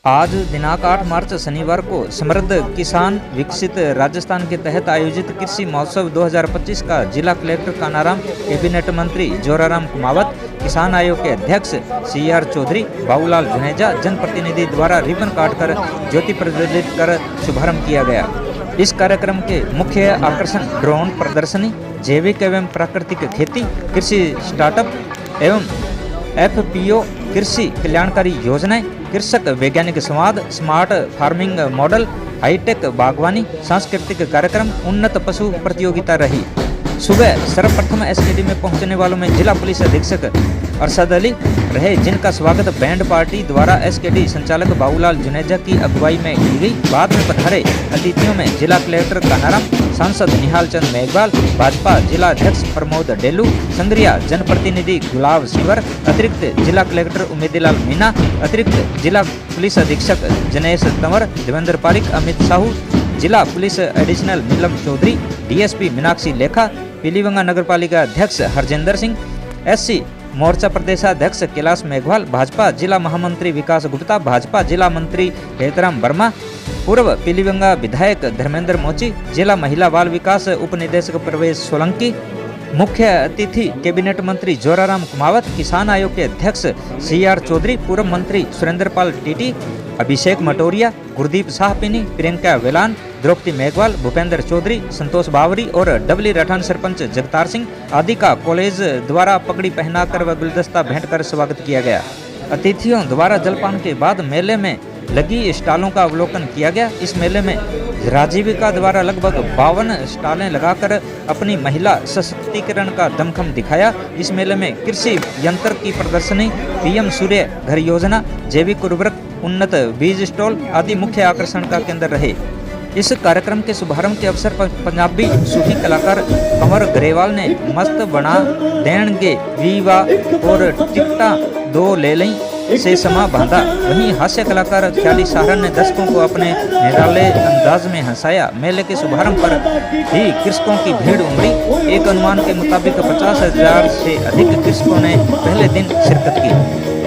आज दिनांक 8 मार्च शनिवार को समृद्ध किसान विकसित राजस्थान के तहत आयोजित कृषि महोत्सव 2025 का जिला कलेक्टर कानाराम, कैबिनेट मंत्री जोराराम कुमावत, किसान आयोग के अध्यक्ष CR चौधरी, बाबूलाल जुनेजा, जनप्रतिनिधि द्वारा रिबन काटकर ज्योति प्रज्वलित कर शुभारंभ किया गया। इस कार्यक्रम के मुख्य आकर्षण ड्रोन प्रदर्शनी, जैविक एवं प्राकृतिक खेती, कृषि स्टार्टअप एवं FPO, कृषि कल्याणकारी योजनाएं, कृषक वैज्ञानिक संवाद, स्मार्ट फार्मिंग मॉडल, हाईटेक बागवानी, सांस्कृतिक कार्यक्रम, उन्नत पशु प्रतियोगिता रही। सुबह सर्वप्रथम SKD में पहुंचने वालों में जिला पुलिस अधीक्षक अरशद अली रहे, जिनका स्वागत बैंड पार्टी द्वारा SKD संचालक बाबूलाल जुनेजा की अगुवाई में की गई। बाद में पधारे अतिथियों में जिला कलेक्टर कानाराम, सांसद निहाल चंद मेघवाल, भाजपा जिला अध्यक्ष प्रमोद डेलू, संग्रिया जनप्रतिनिधि गुलाब सिवर, अतिरिक्त जिला कलेक्टर उमेदीलाल मीना, अतिरिक्त जिला पुलिस अधीक्षक जनेश तंवर, देवेंद्र पारिक, अमित साहू, जिला police additional Neelam Chaudhary, DSP Meenakshi लेखा, पीलीभंगा नगरपालिका अध्यक्ष हरजिंदर सिंह, SC मोर्चा प्रदेशाध्यक्ष कैलाश मेघवाल, भाजपा जिला महामंत्री विकास गुप्ता, भाजपा जिला मंत्री हेतराम वर्मा, पूर्व पीलीभंगा विधायक धर्मेंद्र मोची, जिला महिला बाल विकास उप निदेशक प्रवेश सोलंकी, मुख्य अतिथि कैबिनेट मंत्री जोराराम कुमावत, किसान आयोग के अध्यक्ष CR चौधरी, पूर्व मंत्री सुरेंद्रपाल टीटी, अभिषेक मटोरिया, गुरदीप साहपिनी, प्रियंका वेलान, द्रौपदी मेघवाल, भूपेंद्र चौधरी, संतोष बावरी और डबली राठान सरपंच जगतार सिंह आदि का कॉलेज द्वारा पगड़ी पहनाकर व गुलदस्ता भेंट कर स्वागत किया गया। अतिथियों द्वारा जलपान के बाद मेले में लगी स्टॉलों का अवलोकन किया गया। इस मेले में राजीविका द्वारा लगभग 52 स्टॉलें लगाकर अपनी महिला सशक्तिकरण का दमखम दिखाया। इस मेले में कृषि यंत्र की प्रदर्शनी, PM सूर्य घर योजना, जैविक उर्वरक, उन्नत बीज स्टॉल आदि मुख्य आकर्षण का केंद्र रहे। इस कार्यक्रम के शुभारंभ के अवसर पर पंजाबी सूफी कलाकार कंवर ग्रेवाल ने मस्त बना देंगे वीवा और टिकटा दो ले लें से समा बांधा। वहीं हास्य कलाकार ख्याली साहरन ने दर्शकों को अपने निराले अंदाज में हंसाया। मेले के शुभारंभ पर ही कृषकों की भीड़ उमड़ी। एक अनुमान के मुताबिक 50,000 से अधिक कृषकों ने पहले दिन शिरकत की।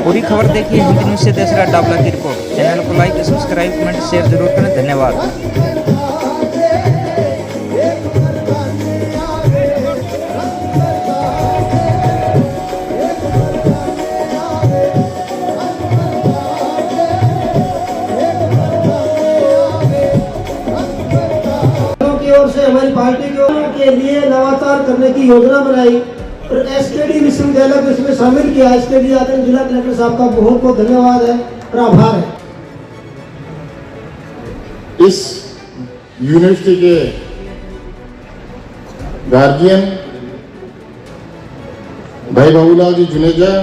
पूरी खबर देखिए हिंदी न्यूज़ से देशराज डाबला की रिपोर्ट। चैनल को लाइक, सब्सक्राइब, कमेंट, शेयर जरूर करें। धन्यवाद। से हमारी पार्टी के लिए नवाचार करने की योजना बनाई और SKD विश्वविद्यालय को इसमें शामिल किया। SKD आदरणीय जिला कलेक्टर साहब का बहुत बहुत धन्यवाद है और आभार है। इस यूनिवर्सिटी के गार्जियन भाई बाबूलाल जी जुनेजा,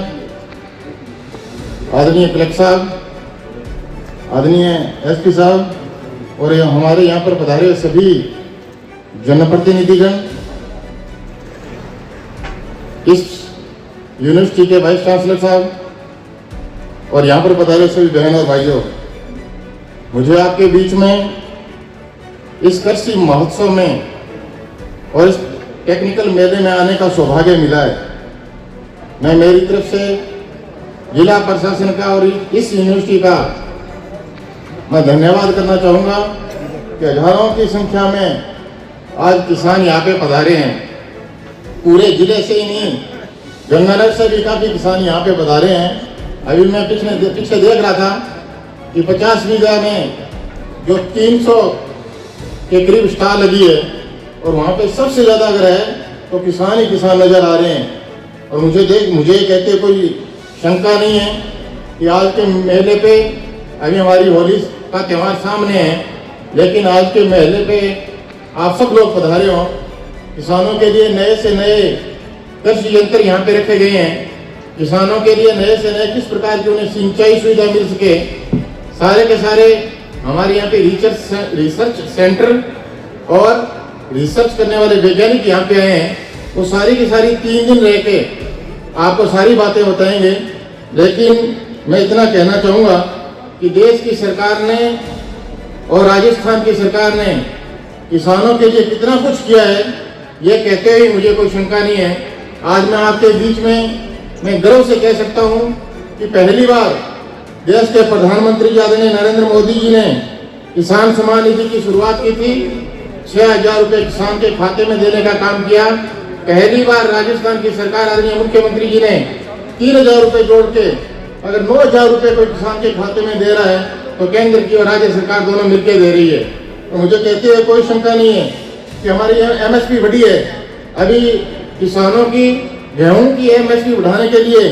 आदरणीय कलेक्टर साहब, आदरणीय SP साहब और हमारे यहाँ पर पधारे सभी जनप्रतिनिधिगण, इस यूनिवर्सिटी के वाइस चांसलर साहब और यहाँ पर पधारे सभी बहन और भाइयों, मुझे आपके बीच में इस कृषि महोत्सव में और इस टेक्निकल मेले में आने का सौभाग्य मिला है। मैं मेरी तरफ से जिला प्रशासन का और इस यूनिवर्सिटी का मैं धन्यवाद करना चाहूँगा कि हजारों की संख्या में आज किसान यहाँ पे पधारे हैं। पूरे जिले से ही नहीं, गंगानगर से भी काफ़ी किसान यहाँ पे पधारे हैं। अभी मैं पीछे देख रहा था कि 50 बीघा में जो 300 के करीब स्टॉल लगी है और वहाँ पे सबसे ज़्यादा अगर है तो किसान ही किसान नज़र आ रहे हैं। और मुझे कहते कोई शंका नहीं है कि आज के मेले पे अभी हमारी होली का त्यौहार सामने है, लेकिन आज के मेले पे आप सब लोग पधारे हो। किसानों के लिए नए से नए कृषि यंत्र यहाँ पे रखे गए हैं। किसानों के लिए नए से नए किस प्रकार की उन्हें सिंचाई सुविधा मिल सके, सारे के सारे हमारे यहाँ पे रिसर्च सेंटर और रिसर्च करने वाले वैज्ञानिक यहाँ पे आए हैं। वो सारी की सारी 3 दिन रह के आपको सारी बातें बताएंगे। लेकिन मैं इतना कहना चाहूँगा कि देश की सरकार ने और राजस्थान की सरकार ने किसानों के लिए कितना कुछ किया है, ये कहते हुए मुझे कोई शंका नहीं है। आज मैं आपके बीच में मैं गर्व से कह सकता हूँ कि पहली बार देश के प्रधानमंत्री आदरणीय नरेंद्र मोदी जी ने किसान सम्मान निधि की शुरुआत की थी। 6,000 रुपए किसान के खाते में देने का काम किया। पहली बार राजस्थान की सरकार आदरणीय मुख्यमंत्री जी ने 3,000 रुपए जोड़ के अगर 9,000 रुपए कोई किसान के खाते में दे रहा है तो केंद्र की और राज्य सरकार दोनों मिलकर दे रही है। तो मुझे कहते हुए कोई शंका नहीं है कि हमारी MSP बढ़ी है। अभी किसानों की गेहूं की MSP बढ़ाने के लिए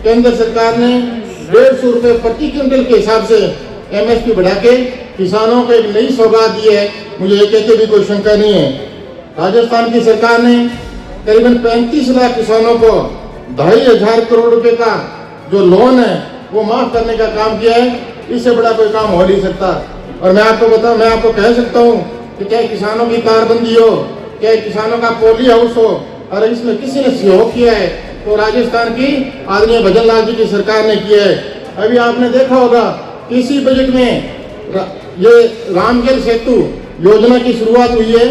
केंद्र सरकार ने 150 रुपए प्रति क्विंटल के हिसाब से MSP बढ़ा के किसानों को एक नई सौगात दी है। मुझे ये कहते भी कोई शंका नहीं है। राजस्थान की सरकार ने करीबन 35 लाख किसानों को 2,500 करोड़ रुपए का जो लोन है वो माफ करने का काम किया है। इससे बड़ा कोई काम हो नहीं सकता। और मैं आपको कह सकता हूँ कि चाहे किसानों की तारबंदी हो, चाहे किसानों का पोली हाउस हो, और इसमें किसी ने सहयोग किया है तो राजस्थान की आदरणीय भजन लाल जी की सरकार ने किया है। अभी आपने देखा होगा कि इसी बजट में ये रामजल सेतु योजना की शुरुआत हुई है।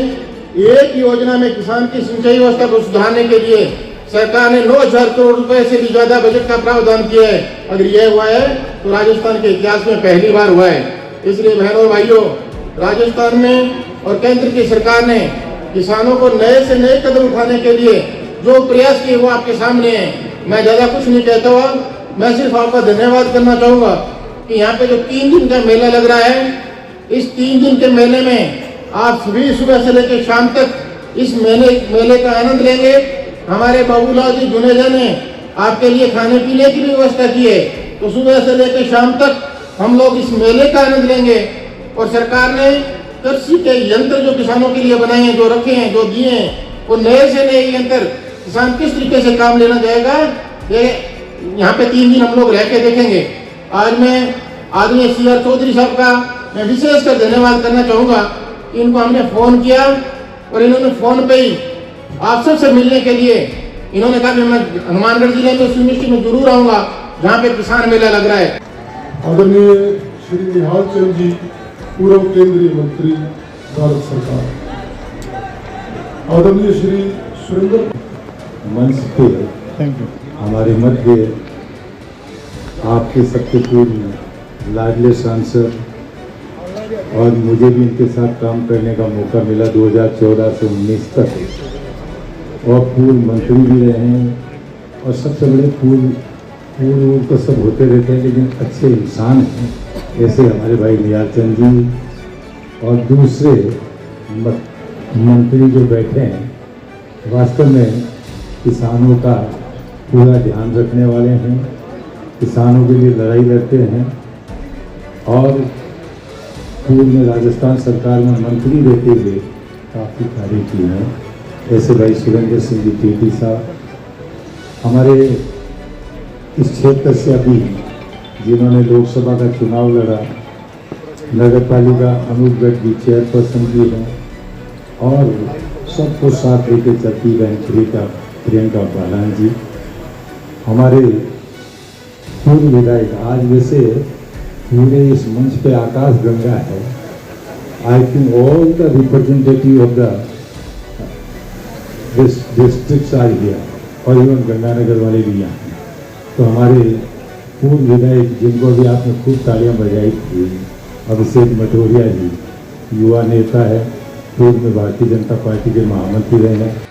एक योजना में किसान की सिंचाई व्यवस्था को सुधारने के लिए सरकार ने 9,000 करोड़ रुपए से भी ज्यादा बजट का प्रावधान किया है। अगर यह हुआ है तो राजस्थान के इतिहास में पहली बार हुआ है। इसलिए बहनों और भाइयों, राजस्थान में और केंद्र की सरकार ने किसानों को नए से नए कदम उठाने के लिए जो प्रयास किए वो आपके सामने है। मैं ज्यादा कुछ नहीं कहता हुआ, मैं सिर्फ आपका धन्यवाद करना चाहूंगा कि यहाँ पे जो 3 दिन का मेला लग रहा है, इस 3 दिन के मेले में आप सभी सुबह से लेकर शाम तक इस मेले का आनंद लेंगे। हमारे बाबूलाल जी जुनेजा ने आपके लिए खाने पीने की भी व्यवस्था की है। तो सुबह से लेकर शाम तक हम लोग इस मेले का आनंद लेंगे। और सरकार ने कृषि के यंत्र जो किसानों के लिए बनाए हैं, जो रखे हैं, जो दिए हैं, वो नए से नए यंत्र किसान किस तरीके से काम लेना जाएगा, ये यहाँ पे 3 दिन हम लोग रह के देखेंगे। आज मैं आदरणीय CR चौधरी साहब का मैं विशेषकर धन्यवाद करना चाहूँगा। इनको हमने फ़ोन किया और इन्होंने फ़ोन पे ही आप सबसे मिलने के लिए इन्होंने कहा कि मैं हनुमानगढ़ जिले में सुनिश्चित में जरूर आऊँगा जहाँ पे किसान मेला लग रहा है। आदरणीय श्री निहाल चंद जी, पूर्व केंद्रीय मंत्री भारत सरकार, आदरणीय श्री सुरेंद्र मंच पे हमारे मध्य आपके सबके पूर्व लाडले सांसद और मुझे भी इनके साथ काम करने का मौका मिला 2014 से 19 तक, और पूर्व मंत्री भी रहे हैं और सबसे बड़े पूर्व तो सब होते रहते हैं, लेकिन अच्छे इंसान हैं ऐसे हमारे भाई निहाल चंद जी और दूसरे मंत्री जो बैठे हैं, वास्तव में किसानों का पूरा ध्यान रखने वाले हैं, किसानों के लिए लड़ाई लड़ते हैं और पूर्व में राजस्थान सरकार में मंत्री रहते हुए काफ़ी कार्य किए हैं। ऐसे भाई सुरेंद्र सिंह जी टीटी साहब हमारे इस क्षेत्र से अभी जिन्होंने लोकसभा का चुनाव लड़ा, नगर पालिका अनूपगढ़ की चेयरपर्सन भी हैं और सबको साथ लेके चलती बहन प्रियंका बालान जी, हमारे पूर्व विधायक, आज वैसे पूरे इस मंच पे आकाश गंगा है। I think all the representative of the districts are here और इवन गंगानगर वाले भी यहाँ हैं। तो हमारे पूर्व विधायक जिनको भी आपने खूब तालियां बजाई थी, अभिषेक मटोरिया जी युवा नेता है, पूर्व में भारतीय जनता पार्टी के महामंत्री रहे हैं।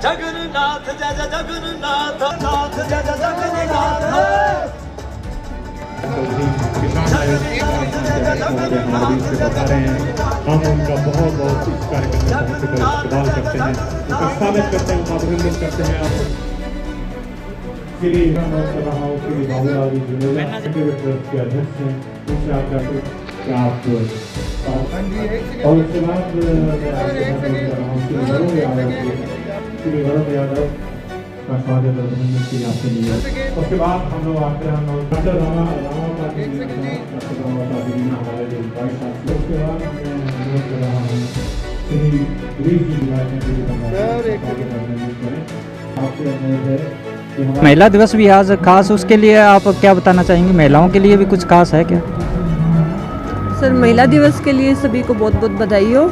जगन्नाथ जय जय जगन्नाथ, नाथ जय जय जगन्नाथ। बता रहे हैं, हम उनका बहुत बहुत इस कार्यक्रम में इस्तेमाल करते हैं, उनका स्वागत करते हैं, अभिनंदन करते हैं। आप श्री राम कर रहा हूँ श्री बाबूलाल जी जुनेजा के अध्यक्ष हैं, पूछे आप जाते कि आप और उसके बाद श्री वरुण यादव का स्वागत अभिनंदन की आपके लिए। उसके बाद हम लोग आते हैं डॉक्टर रामा पाटिल हमारे जो वाइस चांसलर। उसके बाद मैं अनुरोध कर रहा हूँ श्री गिरीश जी आपसे अनुरोध है कि हमारे महिला दिवस भी आज खास, उसके लिए आप क्या बताना चाहेंगे? महिलाओं के लिए भी कुछ खास है क्या? सर, महिला दिवस के लिए सभी को बहुत बहुत बधाई हो।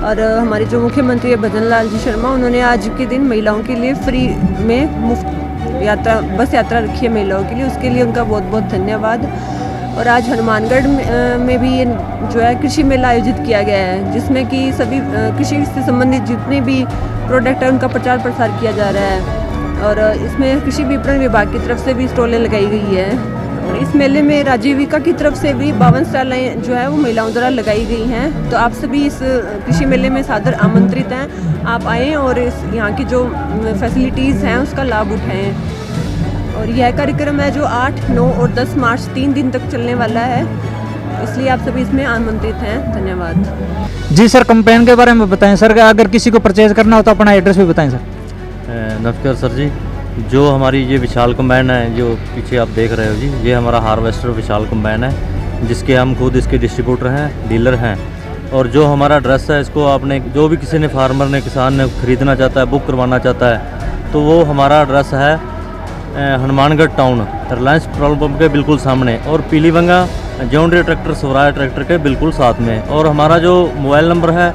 और हमारे जो मुख्यमंत्री है भजन लाल जी शर्मा, उन्होंने आज के दिन महिलाओं के लिए फ्री में मुफ्त यात्रा, बस यात्रा रखी है महिलाओं के लिए, उसके लिए उनका बहुत बहुत धन्यवाद। और आज हनुमानगढ़ में भी ये जो है कृषि मेला आयोजित किया गया है, जिसमें कि सभी कृषि से संबंधित जितने भी प्रोडक्ट हैं उनका प्रचार प्रसार किया जा रहा है। और इसमें कृषि विपणन विभाग की तरफ से भी स्टॉलें लगाई गई है। और इस मेले में राजीविका की तरफ से भी 52 स्टॉलें जो है वो महिलाओं द्वारा लगाई गई हैं। तो आप सभी इस कृषि मेले में सादर आमंत्रित हैं। आप आएँ और इस यहाँ की जो फैसिलिटीज़ हैं उसका लाभ उठाएँ। और यह कार्यक्रम है जो 8, 9 और 10 मार्च 3 दिन तक चलने वाला है, इसलिए आप सभी इसमें आमंत्रित हैं। धन्यवाद। जी सर, कैंपेन के बारे में बताएं सर। अगर किसी को परचेज करना हो तो अपना एड्रेस भी बताएं सर। नमस्कार सर जी। जो हमारी ये विशाल कंबाइन है जो पीछे आप देख रहे हो जी, ये हमारा हार्वेस्टर विशाल कंबाइन है, जिसके हम खुद इसके डिस्ट्रीब्यूटर हैं, डीलर हैं। और जो हमारा एड्रेस है, इसको आपने जो भी किसी ने फार्मर ने किसान ने ख़रीदना चाहता है, बुक करवाना चाहता है, तो वो हमारा एड्रेस है Hanumangarh town, Reliance petrol pump के बिल्कुल सामने, और Pilibanga John Deere tractor Swaraj tractor के बिल्कुल साथ में। और हमारा जो मोबाइल नंबर है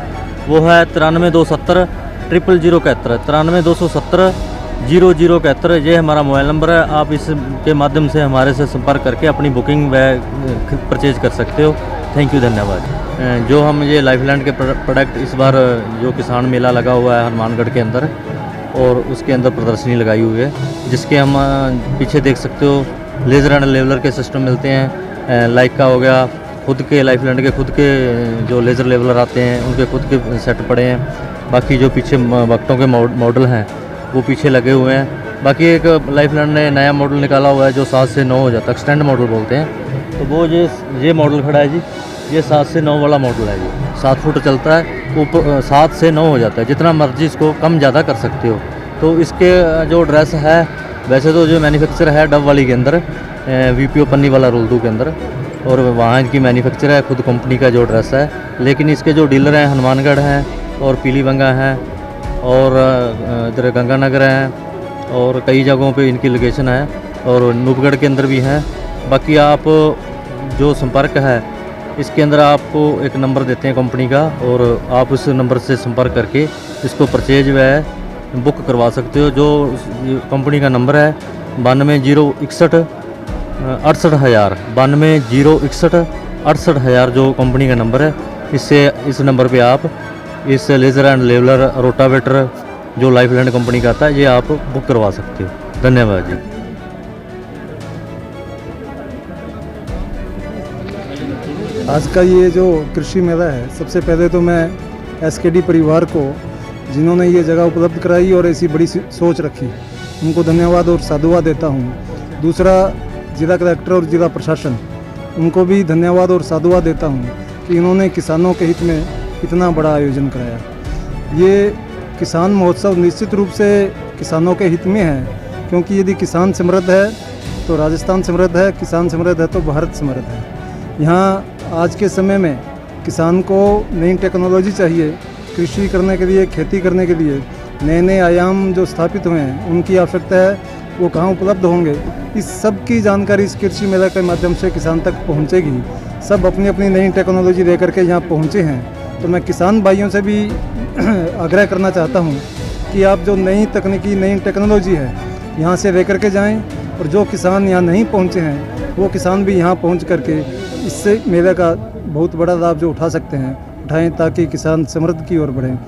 वो है 93 270 0071, 93 270 0071। ये हमारा मोबाइल नंबर है। आप इसके माध्यम से हमारे से संपर्क करके अपनी बुकिंग व परचेज कर सकते हो। थैंक यू, धन्यवाद। जो हम ये लाइफलैंड के प्रोडक्ट इस बार जो किसान मेला लगा हुआ है हनुमानगढ़ के अंदर, और उसके अंदर प्रदर्शनी लगाई हुई है, जिसके हम पीछे देख सकते हो लेज़र एंड लेवलर के सिस्टम मिलते हैं। लाइक का हो गया, खुद के लाइफलैंड के खुद के जो लेज़र लेवलर आते हैं उनके खुद के सेट पड़े हैं। बाकी जो पीछे वक्टों के मॉडल हैं वो पीछे लगे हुए हैं। बाकी एक लाइफलैंड ने नया मॉडल निकाला हुआ है जो 7 से 9 हो जाता है, एक्सटेंड मॉडल बोलते हैं। तो वो ये मॉडल खड़ा है जी, ये 7 से 9 वाला मॉडल है जी। 7 फुट चलता है, ऊपर 7 से 9 हो जाता है, जितना मर्जी इसको कम ज़्यादा कर सकते हो। तो इसके जो ड्रेस है, वैसे तो जो मैन्युफैक्चर है डब वाली के अंदर, VPO पन्नी वाला रुल्दू के अंदर, और वहाँ इनकी मैन्युफैक्चर है, खुद कंपनी का जो ड्रेस है। लेकिन इसके जो डीलर हैं हनुमानगढ़ हैं और पीलीबंगा हैं और इधर गंगानगर हैं और कई जगहों पे इनकी लोकेशन है, और नूपगढ़ के अंदर भी हैं। बाकी आप जो संपर्क है इसके अंदर आपको एक नंबर देते हैं कंपनी का, और आप उस नंबर से संपर्क करके इसको परचेज व बुक करवा सकते हो। जो कंपनी का नंबर है 92 061 68000, 92 061 68000 जो कंपनी का नंबर है। इससे इस नंबर पे आप इस लेज़र एंड लेवलर रोटावेटर जो लाइफलैंड कंपनी का आता है, ये आप बुक करवा सकते हो। धन्यवाद जी। आज का ये जो कृषि मेला है, सबसे पहले तो मैं SKD परिवार को, जिन्होंने ये जगह उपलब्ध कराई और ऐसी बड़ी सोच रखी, उनको धन्यवाद और साधुवाद देता हूँ। दूसरा, जिला कलेक्टर और जिला प्रशासन, उनको भी धन्यवाद और साधुवाद देता हूँ कि इन्होंने किसानों के हित में इतना बड़ा आयोजन कराया। ये किसान महोत्सव निश्चित रूप से किसानों के हित में है, क्योंकि यदि किसान समृद्ध है तो राजस्थान समृद्ध है, किसान समृद्ध है तो भारत समृद्ध है। यहाँ आज के समय में किसान को नई टेक्नोलॉजी चाहिए, कृषि करने के लिए, खेती करने के लिए नए नए आयाम जो स्थापित हुए हैं उनकी आवश्यकता है, वो कहाँ उपलब्ध होंगे, इस सब की जानकारी इस कृषि मेला के माध्यम से किसान तक पहुँचेगी। सब अपनी अपनी नई टेक्नोलॉजी लेकर के यहाँ पहुँचे हैं। तो मैं किसान भाइयों से भी आग्रह करना चाहता हूँ कि आप जो नई तकनीकी, नई टेक्नोलॉजी है यहाँ से लेकर के जाएं, और जो किसान यहाँ नहीं पहुँचे हैं वो किसान भी यहाँ पहुँच करके इससे मेले का बहुत बड़ा लाभ जो उठा सकते हैं उठाएं, ताकि किसान समृद्धि की ओर बढ़ें।